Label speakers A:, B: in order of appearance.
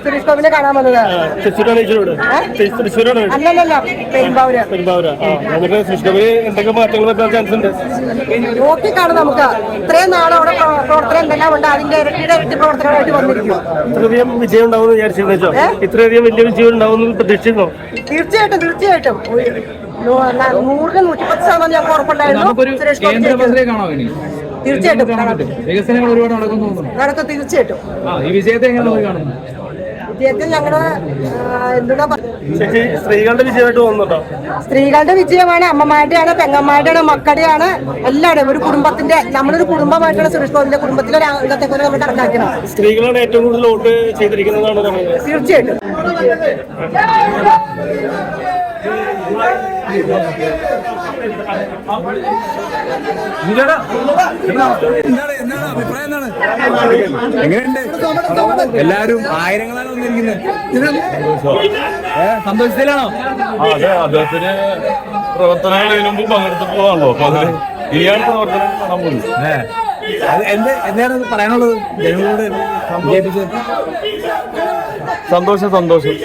A: സുരേഷ് ഗോപിനെ കാണാൻ വന്നത് അല്ലല്ല
B: എന്തൊക്കെ മാറ്റങ്ങൾ വരുത്താൻ ചാൻസ് ഉണ്ട്?
A: നോക്കിക്കാണും നമുക്ക്. ഇത്രയും നാളെ അവിടെ പ്രവർത്തനം എന്തെല്ലാം ഉണ്ട്, അതിന്റെ ഇരട്ടി പ്രവർത്തനമായിട്ട് വന്നിരിക്കും.
B: ഇത്രയധികം വിജയം ഉണ്ടാവും വിചാരിച്ചിരുന്നോ? ഇത്രയധികം വലിയ വിജയം ഉണ്ടാവും പ്രതീക്ഷിച്ചോ?
A: തീർച്ചയായിട്ടും തീർച്ചയായിട്ടും 100-110% ഞാൻ ഉറപ്പുണ്ടായിരുന്നു. സുരേഷ് ഗോപി തീർച്ചയായിട്ടും
C: വികസനങ്ങൾ ഒരുപാട് നടക്കും
A: തീർച്ചയായിട്ടും.
C: ഈ വിജയത്തെ എങ്ങനെ കാണുന്നു?
A: വിജയത്തിൽ ഞങ്ങള്
B: സ്ത്രീകളുടെ വിജയമായിട്ട് തോന്നുന്നുണ്ടോ?
A: സ്ത്രീകളുടെ വിജയമാണ്, അമ്മമാരുടെയാണ്, പെങ്ങന്മാരുടെയാണ്, മക്കളുടെയാണ്, എല്ലാവരുടെയും ഒരു കുടുംബത്തിന്റെ, നമ്മളൊരു കുടുംബമായിട്ടുള്ള സുരേഷ് ഗോപിന്റെ കുടുംബത്തിലെ ഒരു അംഗത്തെ പോലെ നമ്മൾ കണക്കാക്കണം.
B: സ്ത്രീകളാണ് ഏറ്റവും കൂടുതൽ വോട്ട് ചെയ്തിരിക്കുന്നതാണ്
A: തീർച്ചയായിട്ടും.
C: എങ്ങനെയുണ്ട്? എല്ലാരും ആയിരങ്ങളാണ് വന്നിരിക്കുന്നത്. സന്തോഷത്തിലാണോ?
D: അതെ, അദ്ദേഹത്തിന് പ്രവർത്തനങ്ങൾ ഇതിനു മുമ്പ് പങ്കെടുത്തപ്പോഴാണല്ലോ, അപ്പൊ അതിന് ഇനിയാണ് പ്രവർത്തനം കാണാൻ പോകുന്നത്.
C: എന്താണ് പറയാനുള്ളത് ജനങ്ങളോട്?
D: സന്തോഷം.